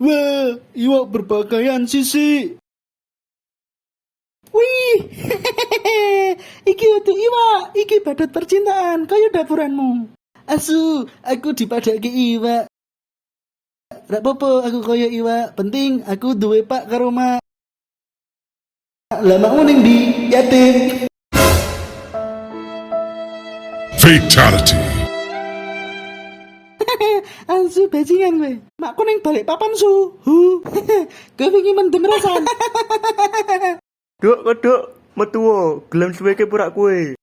Wah, iwak berpakaian sisi. Wih, iki untuk iwak, iki badut percintaan, kaya dapuranmu. Asu, aku dipadake iwak. Rak popo aku kaya iwak, penting aku duwe pak karo mak. Lah makmu ning ndi? Yatim. Fatality. Asu bajingan kowe. Makku ning balik papan su. Kowe wingi mendem rasan. Duk, kodok, metuwo, gelem suweke purak kue.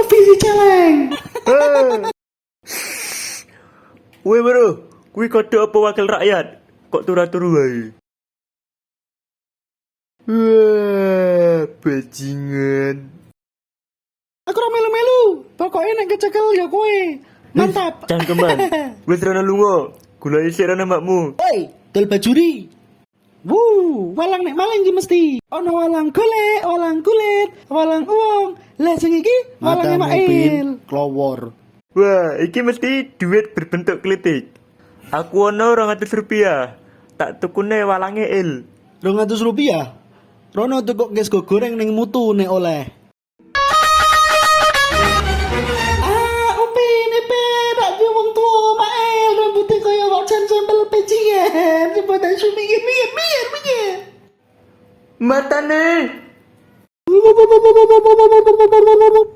Visi celeng. Weh bro, kui kodok apa wakil rakyat? Kok turu-turu wae? Wah, bajingan. Aku ora melu-melu. Pokoke nek kecekel ya kowe. Mantap. Cangkeman. Wis rono lunga, goleki sik rono makmu. Woi, dol bajuri. Walang nek maling iki mesti. Ono walang golek, walang kulit, walang uang. Lah sing iki walang mail. Klowor. Wah, iki mesti duit berbentuk klitik. Aku ono 200 rupiah. Tak tukune walange il. 200 rupiah. Rono tukok gas go goreng ning mutu nek oleh. Upin, tak di wong tuwa mael rambutnya kaya wajan sambel pecian. Sebutan sumi mikir. Matane.